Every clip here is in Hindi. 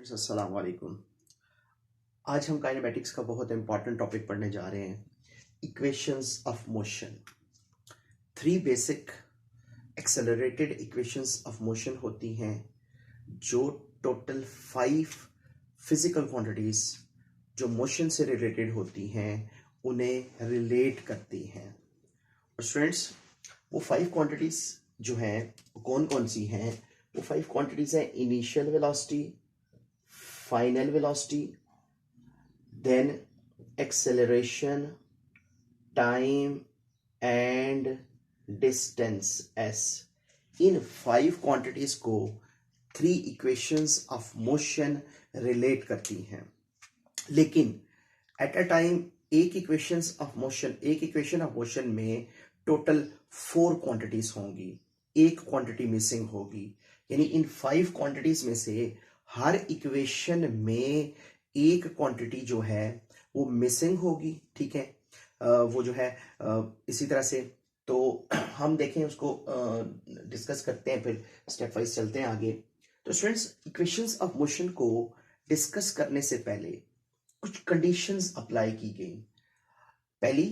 अस्सलाम वालेकुम। आज हम काइनेमेटिक्स का बहुत इंपॉर्टेंट टॉपिक पढ़ने जा रहे हैं, equations of motion. Three basic accelerated equations of motion होती हैं जो टोटल 5 फिजिकल क्वांटिटीज जो मोशन से रिलेटेड होती हैं उन्हें रिलेट करती हैं। और स्टूडेंट्स, वो 5 क्वांटिटीज जो हैं वो कौन कौन सी हैं? वो 5 क्वांटिटीज हैं initial velocity, final velocity, then acceleration, time and distance s। In 5 quantities को 3 इक्वेशंस ऑफ मोशन रिलेट करती हैं, लेकिन एट अ टाइम एक इक्वेशन ऑफ मोशन में टोटल 4 क्वांटिटीज होंगी, एक क्वांटिटी मिसिंग होगी। यानी इन 5 क्वांटिटीज में से हर इक्वेशन में एक क्वांटिटी जो है वो मिसिंग होगी। ठीक है, वो जो है इसी तरह से तो हम देखें उसको डिस्कस करते हैं, फिर स्टेप वाइज चलते हैं आगे। तो स्टूडेंट्स, इक्वेशंस ऑफ मोशन को डिस्कस करने से पहले कुछ कंडीशंस अप्लाई की गई। पहली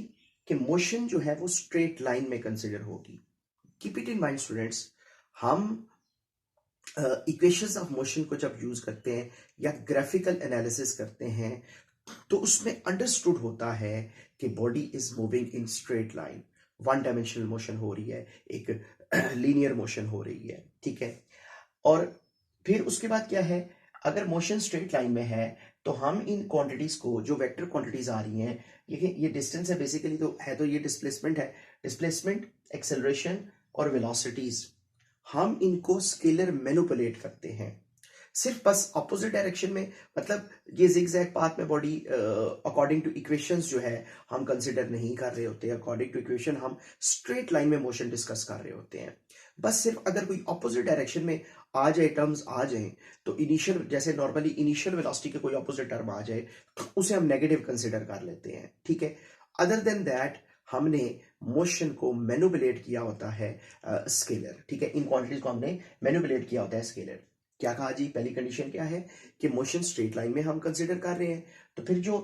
कि मोशन जो है वो स्ट्रेट लाइन में कंसिडर होगी। Keep it in mind students, हम इक्वेशंस ऑफ मोशन को जब यूज करते हैं या ग्राफिकल एनालिसिस करते हैं तो उसमें अंडरस्टूड होता है कि body is moving in straight line, one dimensional motion हो रही है, एक लीनियर मोशन हो रही है। ठीक है, और फिर उसके बाद क्या है, अगर मोशन स्ट्रेट लाइन में है तो हम इन क्वांटिटीज को, जो वेक्टर क्वांटिटीज आ रही हैं, ये डिस्टेंस है बेसिकली, तो ये डिस्प्लेसमेंट है, डिस्प्लेसमेंट, एक्सेलरेशन और वेलोसिटीज, हम इनको स्केलर मैनिपुलेट करते हैं। सिर्फ बस ऑपोजिट डायरेक्शन में, मतलब ये जिगजैग पाथ में बॉडी अकॉर्डिंग टू इक्वेशंस जो है हम कंसिडर नहीं कर रहे होते। अकॉर्डिंग टू इक्वेशन हम स्ट्रेट लाइन में मोशन डिस्कस कर रहे होते हैं। बस सिर्फ अगर कोई ऑपोजिट डायरेक्शन में आ जाए, टर्म्स आ जाए, तो इनिशियल, जैसे नॉर्मली इनिशियल वेलोसिटी के कोई ऑपोजिट टर्म आ जाए उसे हम नेगेटिव कंसिडर कर लेते हैं। ठीक है, अदर देन दैट हमने मोशन को मैनिपुलेट किया होता है स्केलर। ठीक है, इन क्वांटिटीज को हमने मैनिपुलेट किया होता है स्केलर। क्या कहा जी? पहली कंडीशन क्या है कि मोशन स्ट्रेट लाइन में हम कंसिडर कर रहे हैं। तो फिर जो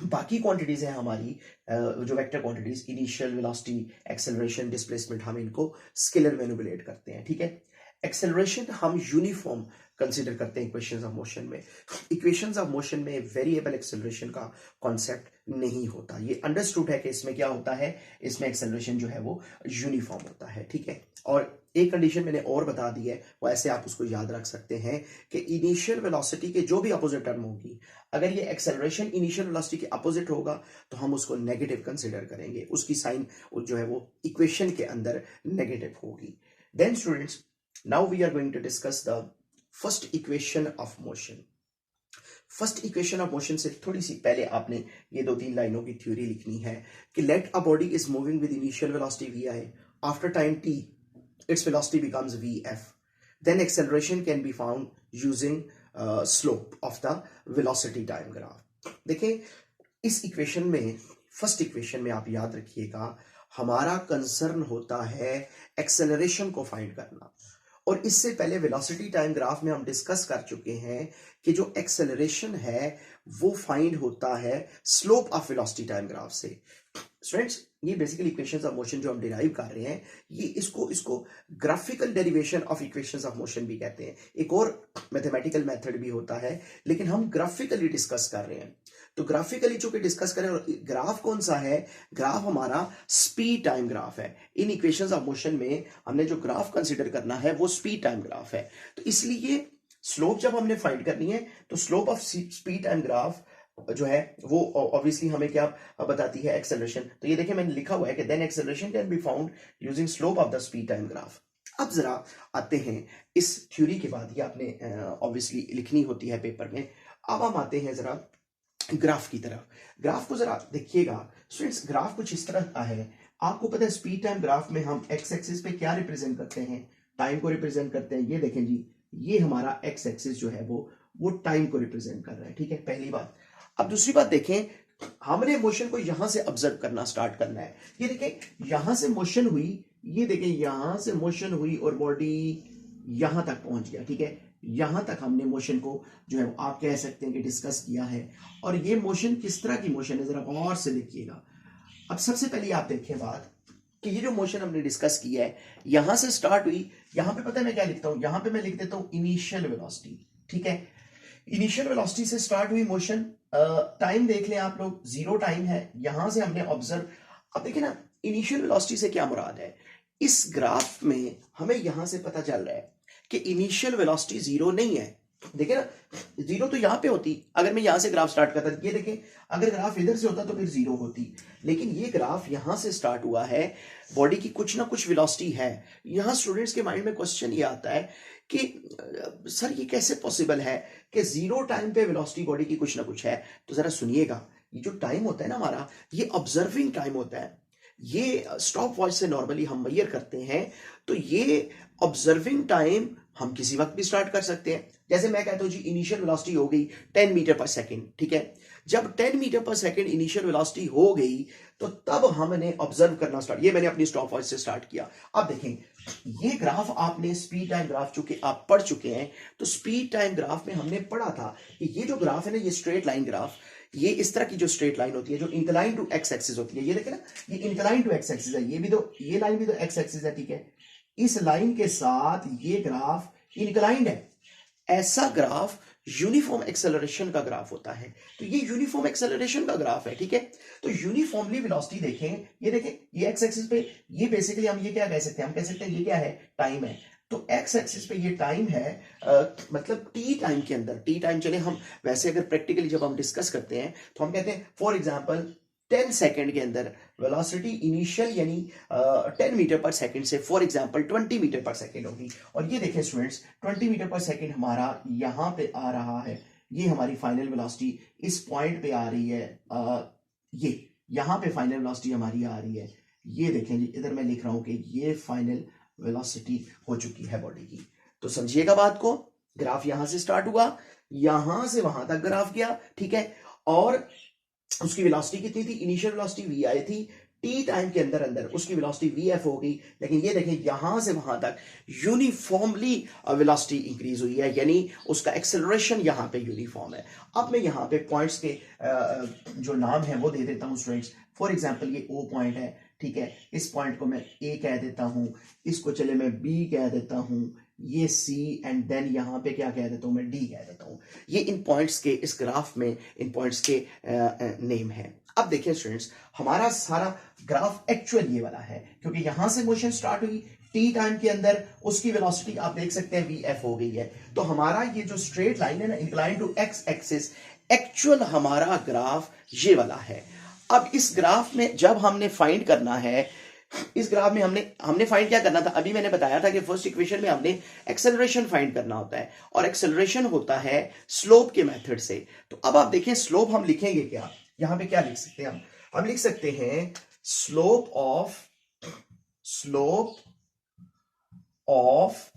बाकी क्वांटिटीज है हमारी, जो vector quantities, initial velocity, acceleration, displacement, हम इनको स्केलर मैनिपुलेट करते हैं। ठीक है, एक्सेलरेशन हम यूनिफॉर्म कंसिडर करते हैं इक्वेशंस ऑफ मोशन में। इक्वेशंस ऑफ मोशन में वेरिएबल एक्सेलरेशन का कॉन्सेप्ट नहीं होता। ये अंडरस्टूड है कि इसमें क्या होता है, इसमें एक्सेलरेशन जो है वो यूनिफॉर्म होता है। ठीक है, और एक कंडीशन मैंने और बता दी है, वो ऐसे आप उसको याद रख सकते हैं कि इनिशियल वेलोसिटी के जो भी अपोजिट टर्म होगी, अगर ये एक्सेलरेशन इनिशियल वेलोसिटी के अपोजिट होगा तो हम उसको नेगेटिव कंसिडर करेंगे, उसकी साइन जो है वो इक्वेशन के अंदर नेगेटिव होगी। Then students, now we are going to discuss the first equation of motion. First equation of motion से थोड़ी सी पहले आपने ये 2-3 लाइनों की थ्योरी लिखनी है कि let a body is moving with initial velocity vi, after time t its velocity becomes vf, then acceleration can be found using slope of the velocity time graph। देखें, इस इक्वेशन में, फर्स्ट इक्वेशन में आप याद रखिएगा, हमारा कंसर्न होता है एक्सेलरेशन को फाइंड करना। और इससे पहले वेलोसिटी टाइम ग्राफ में हम डिस्कस कर चुके हैं कि जो एक्सेलरेशन है वो फाइंड होता है slope of velocity time graph से। स्टूडेंट्स, ये बेसिकली इक्वेशंस ऑफ मोशन जो हम डिराइव कर रहे हैं, ये इसको graphical derivation of equations of motion भी कहते हैं। एक और मैथमेटिकल मेथड भी होता है, लेकिन हम ग्राफिकली डिस्कस कर रहे हैं। तो ग्राफिकली जो कि डिस्कस करें, और ग्राफ कौन सा है? ग्राफ हमारा स्पीड टाइम ग्राफ है। इन इक्वेशंस ऑफ मोशन में हमने जो ग्राफ कंसिडर करना है वो स्पीड टाइम ग्राफ है। तो इसलिए स्लोप जब हमने फाइंड करनी है तो slope of speed time graph जो है वो ऑब्वियसली हमें क्या बताती है? एक्सेलरेशन। तो ये देखिए मैंने लिखा हुआ है कि then acceleration can be found using slope of the speed time graph. अब जरा आते हैं इस थ्योरी के बाद, ये आपने ऑब्वियसली लिखनी होती है पेपर में। अब हम आते हैं जरा ग्राफ की तरफ। ग्राफ को जरा देखिएगा स्टूडेंट्स, ग्राफ कुछ इस तरह का है। आपको पता है स्पीड टाइम ग्राफ में हम एक्स एक्सिस पे क्या रिप्रेजेंट करते हैं? टाइम को रिप्रेजेंट करते हैं। ये देखें जी, ये हमारा एक्स एक्सिस जो है वो टाइम को रिप्रेजेंट कर रहा है। ठीक है, पहली बात। अब दूसरी बात देखें, हमने मोशन को यहां से ऑब्जर्व करना स्टार्ट करना है। ये देखें, यहां से मोशन हुई, ये देखें यहां से मोशन हुई और बॉडी यहां तक पहुंच गया। ठीक है, यहां तक हमने मोशन को जो है आप कह सकते हैं कि डिस्कस किया है। और ये मोशन किस तरह की मोशन है, जरा गौर से देखिएगा। अब सबसे पहले आप देखिए बात कि ये जो मोशन हमने डिस्कस किया है, यहां से स्टार्ट हुई, यहां पे पता है मैं क्या लिखता हूं, यहां पे मैं लिख देता हूं इनिशियल वेलोसिटी। ठीक है, इनिशियल वेलोसिटी से स्टार्ट हुई मोशन। टाइम देख लें आप लोग, 0 टाइम है, यहां से हमने ऑब्जर्व। अब देखिए ना, इनिशियल वेलोसिटी से क्या मुराद है, इस ग्राफ में हमें यहां से पता चल रहा है कि इनिशियल वेलोसिटी 0 नहीं है। देखिए ना, 0 तो यहां पे होती, अगर मैं यहां से ग्राफ स्टार्ट करता, ये देखें, अगर ग्राफ इधर से होता तो फिर 0 होती, लेकिन ये ग्राफ यहां से स्टार्ट हुआ है, बॉडी की कुछ ना कुछ वेलोसिटी है। यहां स्टूडेंट्स के माइंड में क्वेश्चन ये आता है कि सर ये कैसे पॉसिबल है कि 0 टाइम पे वेलोसिटी बॉडी की कुछ ना कुछ है। तो जरा सुनिएगा, ये जो टाइम होता है ना हमारा, ये ऑब्जर्विंग टाइम होता है। ये स्टॉप वॉच से नॉर्मली हम मेजर करते हैं, तो ये ऑब्जर्विंग टाइम हम किसी वक्त भी स्टार्ट कर सकते हैं। जैसे मैं कहता हूं जी इनिशियल वेलोसिटी हो गई 10 मीटर पर सेकंड, ठीक है, जब 10 मीटर पर सेकंड इनिशियल वेलोसिटी हो गई तो तब हमने ऑब्जर्व करना स्टार्ट, ये मैंने अपनी स्टॉप वॉच से स्टार्ट किया। अब देखें, ये ग्राफ आपने स्पीड टाइम ग्राफ चूंकि आप पढ़ चुके हैं, तो स्पीड टाइम ग्राफ में हमने पढ़ा था कि ये जो ग्राफ है ना, ये स्ट्रेट लाइन ग्राफ, ये इस तरह की जो स्ट्रेट लाइन होती है जो इंक्लाइन टू एक्स एक्सिस होती है, ये देखें ना, ये इंक्लाइन टू एक्स एक्सिस है, ये भी तो, ये लाइन भी तो एक्स एक्सिस है, ठीक है, इस लाइन के साथ ये ग्राफ इंक्लाइंड है। ऐसा ग्राफ यूनिफॉर्म एक्सेलरेशन का ग्राफ होता है, तो ये यूनिफॉर्म एक्सेलरेशन का ग्राफ है, ठीक है। तो यूनिफॉर्मली वेलोसिटी देखें, ये देखें, ये एक्स एक्सिस पे, ये बेसिकली हम ये क्या कह सकते हैं, हम कह सकते हैं ये क्या है, टाइम है। तो एक्स एक्सिस पे ये टाइम है, मतलब टी टाइम के अंदर, टी टाइम चले हम वैसे अगर प्रैक्टिकली जब हम डिस्कस करते हैं तो हम कहते हैं फॉर एग्जांपल 10 सेकंड के अंदर वेलोसिटी इनिशियल यानी 10 मीटर पर सेकंड से फॉर एग्जांपल 20 मीटर पर सेकंड होगी। और ये देखें स्टूडेंट्स, 20 मीटर पर सेकंड हमारा यहां पे आ रहा है, ये हमारी फाइनल वेलोसिटी इस पॉइंट पे आ रही है, ये यहां पे फाइनल वेलोसिटी हमारी आ रही है। ये देखें जी, इधर मैं लिख रहा हूं कि ये फाइनल वेलोसिटी हो चुकी है बॉडी की। तो समझिएगा बात को, ग्राफ यहां से स्टार्ट हुआ, यहां से वहां तक ग्राफ गया, ठीक है, और उसकी वेलोसिटी कितनी थी, इनिशियल वेलोसिटी वी आई थी, टी टाइम के अंदर अंदर उसकी वेलोसिटी वी एफ हो गई। लेकिन ये देखें, यहां से वहां तक यूनिफॉर्मली वेलोसिटी इंक्रीज हुई है, यानी उसका एक्सेलरेशन यहां पे यूनिफॉर्म है। अब मैं यहां पे पॉइंट्स के जो नाम है वो दे देता हूं स्टूडेंट्स। फॉर एग्जांपल ये ओ पॉइंट है, ठीक है, इस पॉइंट को मैं ए कह देता हूं, इसको चले मैं बी कह देता हूं, ये सी, एंड देन यहां पे क्या कह देता हूं, मैं डी कह देता हूं। ये इन पॉइंट्स के, इस ग्राफ में इन पॉइंट्स के नेम है। अब देखिए स्टूडेंट्स, हमारा सारा ग्राफ एक्चुअल ये वाला है, क्योंकि यहां से मोशन स्टार्ट हुई, टी टाइम के अंदर उसकी वेलोसिटी आप देख सकते हैं वी एफ हो गई है। तो हमारा ये जो स्ट्रेट लाइन है ना, incline to x axis, actual हमारा ग्राफ ये वाला है। अब इस ग्राफ में जब हमने फाइंड करना है, इस ग्राफ में हमने फाइंड क्या करना था, अभी मैंने बताया था कि फर्स्ट इक्वेशन में हमने एक्सेलरेशन फाइंड करना होता है, और एक्सेलरेशन होता है स्लोप के मेथड से। तो अब आप देखें, स्लोप हम लिखेंगे क्या, यहां पे क्या लिख सकते हैं हम लिख सकते हैं slope of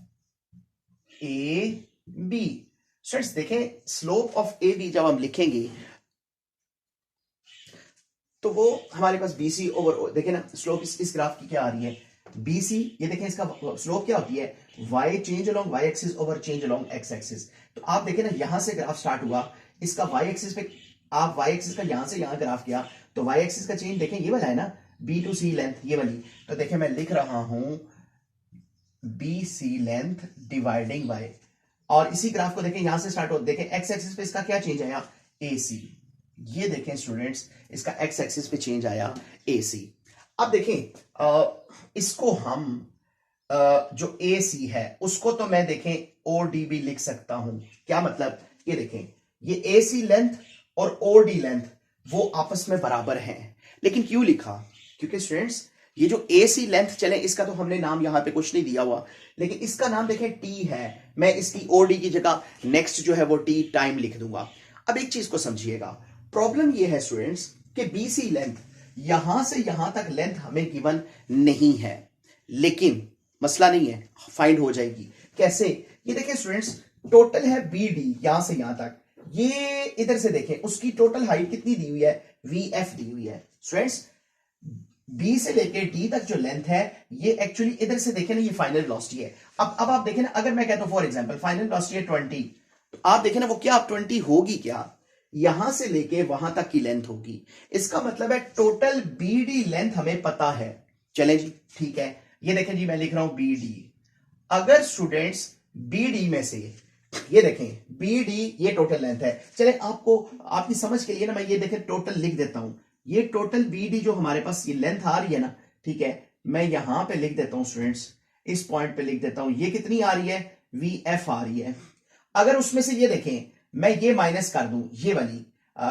a b. Students देखें, स्लोप ऑफ ए बी जब हम लिखेंगे तो वो हमारे पास बीसी ओवर, देखें ना, स्लोप इस ग्राफ की क्या आ रही है, बीसी, ये देखें इसका स्लोप क्या होती है, y change along y axis over change along x axis. तो आप देखें ना, यहां से ग्राफ स्टार्ट हुआ, इसका वाई एक्सिस पे, आप वाई एक्सिस का यहां से यहां ग्राफ किया, तो वाई एक्सिस का चेंज देखें ये वाला है ना, बी टू सी लेंथ, ये वाली। तो देखें मैं लिख रहा हूं b c length dividing by, और इसी ग्राफ को देखें यहां से स्टार्ट हो, देखें एक्स एक्सिस पे इसका क्या चेंज आया, ए सी। ये देखें स्टूडेंट्स, इसका एक्स एक्सिस पे चेंज आया ए सी। अब देखें इसको हम जो ए सी है उसको तो मैं देखें ओ डी भी लिख सकता हूं। क्या मतलब, ये देखें, ये ए सी लेंथ और ओ डी लेंथ वो आपस में बराबर हैं। लेकिन क्यों लिखा, क्योंकि स्टूडेंट्स ये जो ए सी लेंथ चले, इसका तो हमने नाम यहां पे कुछ नहीं दिया हुआ, लेकिन इसका नाम देखें टी है, मैं इसकी ओडी की जगह नेक्स्ट जो है वो टी टाइम लिख दूंगा। अब एक चीज को समझिएगा, प्रॉब्लम ये है स्टूडेंट्स कि बीसी लेंथ यहां से यहां तक लेंथ हमें गिवन नहीं है, लेकिन मसला नहीं है, फाइंड हो जाएगी। कैसे, ये देखें स्टूडेंट्स, टोटल है बी डी यहां से यहां तक, ये इधर से देखें उसकी टोटल हाइट कितनी दी हुई है, वी एफ दी हुई है। स्टूडेंट्स बी से लेके डी तक जो लेंथ है ये एक्चुअली इधर से देखें ना, ये फाइनल वेलोसिटी है। अब आप देखें ना, अगर मैं कहता हूं फॉर एग्जांपल फाइनल वेलोसिटी है 20, तो आप देखें ना वो क्या 20 होगी क्या, यहां से लेके वहां तक की लेंथ होगी। इसका मतलब है टोटल बीडी लेंथ हमें पता है। चलें जी, ठीक है, ये देखें जी, मैं लिख रहा हूं बीडी। अगर स्टूडेंट्स बीडी में से, ये देखें बीडी ये टोटल लेंथ है। चले आपको आपकी समझ के लिए ना मैं ये देखें टोटल लिख देता हूं। ये टोटल बीडी जो हमारे पास ये लेंथ आ रही है ना, ठीक है, मैं यहां पे लिख देता हूं स्टूडेंट्स, इस पॉइंट पे लिख देता हूं, ये कितनी आ रही है, वी एफ आ रही है। अगर उसमें से ये देखें मैं ये माइनस कर दूं, ये वाली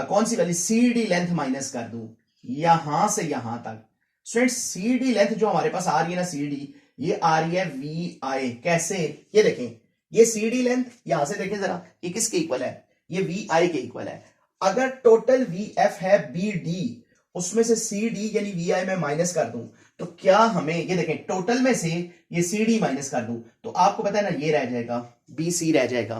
कौन सी वाली, सी डी लेंथ माइनस कर दूं यहां से यहां तक, स्टूडेंट्स सी डी लेंथ जो हमारे पास आ रही है ना, सी डी ये आ रही है वी आई। कैसे, ये देखें ये सी डी लेंथ, यहां से देखें जरा, ये किसके इक्वल है, ये वी आई के इक्वल है। अगर टोटल वी एफ है बी डी, उसमें से सी डी यानी वी आई में माइनस कर दूं, तो क्या हमें, ये देखें टोटल में से ये सी डी माइनस कर दूं, तो आपको पता है ना ये रह जाएगा बी सी रह जाएगा।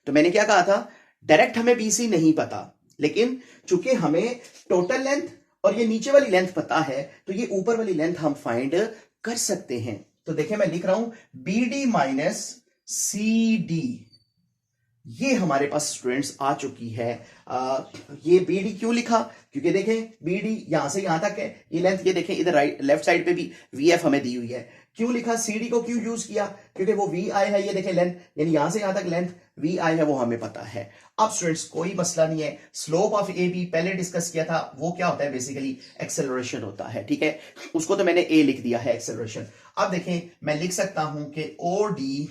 तो मैंने क्या कहा था, डायरेक्ट हमें बी सी नहीं पता, लेकिन चूंकि हमें टोटल लेंथ और ये नीचे वाली लेंथ पता है, तो ये ऊपर वाली लेंथ हम फाइंड कर सकते हैं। तो देखें मैं लिख रहा हूं b d minus c d, ये हमारे पास स्टूडेंट्स आ चुकी है। ये बी डी क्यों लिखा, क्योंकि देखें बी डी यहां से यहां तक है ये लेंथ, ये देखें इधर राइट लेफ्ट साइड पे भी वी एफ हमें दी हुई है। क्यों लिखा, सी डी को क्यों यूज किया, क्योंकि वो वी आई है, ये देखें लेंथ यानी यहां से यहां तक लेंथ वी आई है, वो हमें पता है। अब स्टूडेंट्स कोई मसला नहीं है, स्लोप ऑफ ए बी पहले डिस्कस किया था, वो क्या होता है बेसिकली एक्सेलरेशन होता है, ठीक है, उसको तो मैंने ए लिख दिया है एक्सेलरेशन। अब देखें मैं लिख सकता हूं कि o d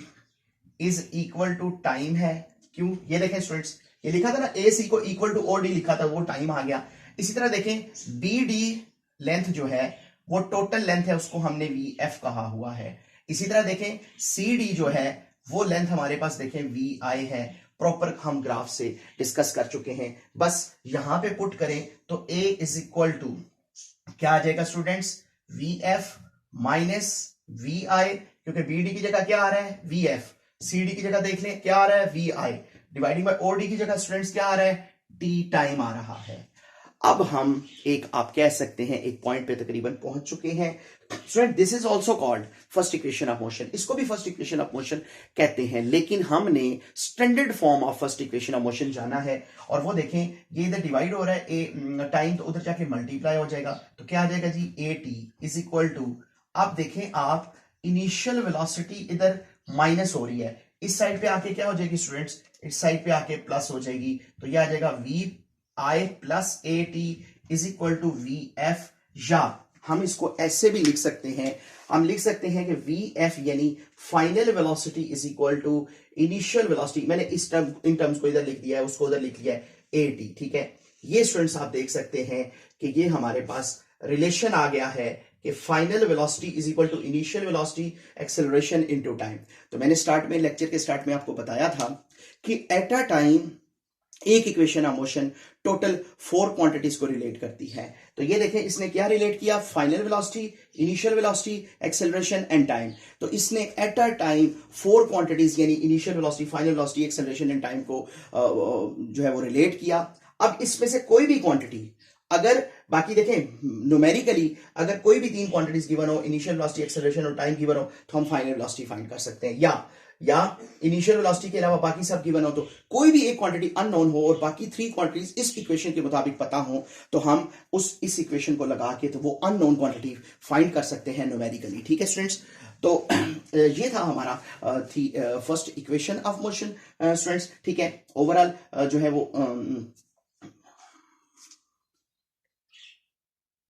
is equal to time है। क्यों, ये देखें स्टूडेंट्स ये लिखा था ना ए सी को इक्वल टू ओ डी लिखा था, वो टाइम आ गया। इसी तरह देखें बी डी लेंथ जो है वो टोटल लेंथ है, उसको हमने वी एफ कहा हुआ है। इसी तरह देखें सी डी जो है वो लेंथ हमारे पास देखें वी आई है, प्रॉपर हम ग्राफ से डिस्कस कर चुके हैं। बस यहां पे पुट करें तो ए इज इक्वल टू क्या आ जाएगा students, V F minus V I, क्योंकि बी डी की जगह क्या आ रहा है वी एफ, सी डी की जगह देख लें क्या आ रहा है v i, dividing by o d की जगह स्टूडेंट्स क्या आ रहा है, टी टाइम आ रहा है। अब हम एक आप कह सकते हैं एक पॉइंट पे तकरीबन पहुंच चुके हैं student, this is also called first equation of motion, इसको भी फर्स्ट इक्वेशन ऑफ मोशन कहते हैं, लेकिन हमने standard form of first equation of motion जाना है। और वो देखें ये इधर डिवाइड हो रहा है ए टाइम, तो उधर जाके मल्टीप्लाई हो जाएगा, तो क्या आ जाएगा G A T is equal to, अब देखें आप इनिशियल वेलोसिटी इधर माइनस हो रही है, इस साइड पे आके क्या हो जाएगी स्टूडेंट्स, इस साइड पे आके प्लस हो जाएगी, तो यह आ जाएगा v i plus a T is equal to v f, या हम इसको ऐसे भी लिख सकते हैं, हम लिख सकते हैं कि वी एफ यानी final velocity is equal to initial velocity, मैंने इस टर्म इन टर्म्स को इधर लिख दिया है, उसको उधर लिख लिया है ए टी, ठीक है। ये स्टूडेंट्स आप देख सकते हैं कि ये हमारे पास रिलेशन आ गया है कि final velocity is equal to initial velocity acceleration into time. तो मैंने स्टार्ट में लेक्चर के स्टार्ट में आपको बताया था कि एट अ टाइम एक equation of motion total 4 quantities को रिलेट करती है। तो ये देखें इसने क्या रिलेट किया, final velocity, initial velocity, acceleration and time. तो इसने एट अ टाइम 4 क्वांटिटीज यानी initial velocity, final velocity, acceleration and time को जो है वो रिलेट किया। अब इसमें से कोई भी क्वांटिटी अगर, बाकी देखें न्यूमेरिकली अगर कोई भी 3 क्वांटिटीज गिवन हो, इनिशियल वेलोसिटी, एक्सेलरेशन और टाइम गिवन हो, तो हम फाइनल वेलोसिटी फाइंड कर सकते हैं। या इनिशियल वेलोसिटी के अलावा बाकी सब गिवन हो, तो कोई भी एक क्वांटिटी अननोन हो और बाकी 3 क्वांटिटीज इस इक्वेशन के मुताबिक पता हो, तो हम इस इक्वेशन को लगा के तो वो अननोन क्वांटिटी फाइंड कर सकते हैं न्यूमेरिकली, ठीक है स्टूडेंट्स। तो ये था हमारा first equation of motion students, ठीक है। ओवरऑल जो है वो